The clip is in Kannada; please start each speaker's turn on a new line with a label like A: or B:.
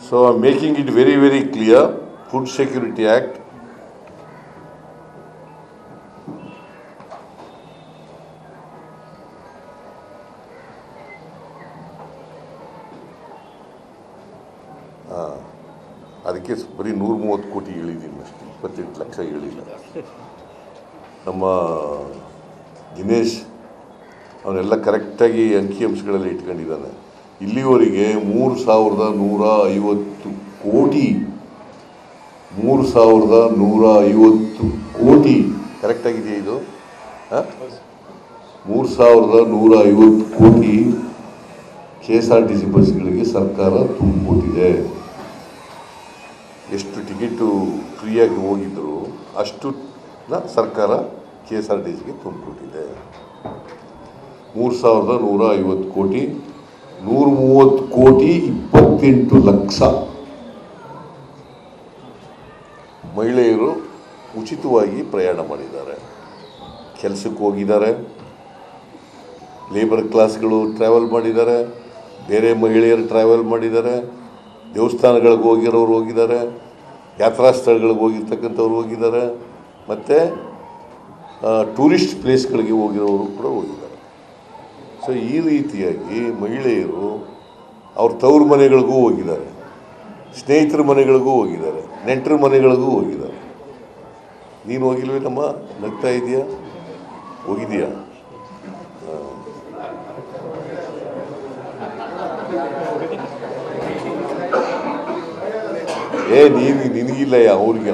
A: So I'm making it very, very clear. Food Security Act. ಅದಕ್ಕೆ ಬರೀ 130 ಕೋಟಿ ಹೇಳಿದ್ದೀನಿ ಅಷ್ಟೇ, 28 ಲಕ್ಷ ಹೇಳಿಲ್ಲ. ನಮ್ಮ ದಿನೇಶ್ ಅವನ್ನೆಲ್ಲ ಕರೆಕ್ಟಾಗಿ ಅಂಕಿಅಂಶಗಳಲ್ಲಿ ಇಟ್ಕೊಂಡಿದ್ದಾನೆ. ಇಲ್ಲಿವರೆಗೆ 3,150 ಕೋಟಿ 3,150 ಕೋಟಿ ಕರೆಕ್ಟಾಗಿದೆಯಾ ಇದು? 3,150 ಕೋಟಿ KSRTC ಬಸ್ಗಳಿಗೆ ಸರ್ಕಾರ ತುಂಬಿಕೊಟ್ಟಿದೆ. ಎಷ್ಟು ಟಿಕೆಟು ಫ್ರೀಯಾಗಿ ಹೋಗಿದ್ರು ಅಷ್ಟು ಸರ್ಕಾರ KSRTCಗೆ ತುಂಬಿಕೊಟ್ಟಿದೆ. 3,150 ಕೋಟಿ, 130 ಕೋಟಿ 28 ಲಕ್ಷ ಮಹಿಳೆಯರು ಉಚಿತವಾಗಿ ಪ್ರಯಾಣ ಮಾಡಿದ್ದಾರೆ, ಕೆಲಸಕ್ಕೆ ಹೋಗಿದ್ದಾರೆ, ಲೇಬರ್ ಕ್ಲಾಸ್ಗಳು ಟ್ರಾವೆಲ್ ಮಾಡಿದ್ದಾರೆ, ಬೇರೆ ಮಹಿಳೆಯರು ಟ್ರಾವೆಲ್ ಮಾಡಿದ್ದಾರೆ, ದೇವಸ್ಥಾನಗಳಿಗೆ ಹೋಗಿರೋರು ಹೋಗಿದ್ದಾರೆ, ಯಾತ್ರಾ ಸ್ಥಳಗಳಿಗೆ ಹೋಗಿರ್ತಕ್ಕಂಥವ್ರು ಹೋಗಿದ್ದಾರೆ, ಮತ್ತು ಟೂರಿಸ್ಟ್ ಪ್ಲೇಸ್ಗಳಿಗೆ ಹೋಗಿರೋರು ಕೂಡ ಹೋಗಿದ್ದಾರೆ. ಸೊ ಈ ರೀತಿಯಾಗಿ ಮಹಿಳೆಯರು ಅವ್ರ ತವ್ರ ಮನೆಗಳಿಗೂ ಹೋಗಿದ್ದಾರೆ, ಸ್ನೇಹಿತರ ಮನೆಗಳಿಗೂ ಹೋಗಿದ್ದಾರೆ, ನೆಂಟರ ಮನೆಗಳಿಗೂ ಹೋಗಿದ್ದಾರೆ. ನೀನು ಹೋಗಿಲ್ವೇ ನಮ್ಮ? ನಗ್ತಾ ಇದೆಯಾ? ಹೋಗಿದೆಯಾ? ನಿನಗಿಲ್ಲ ಅವ್ರಿಗೆ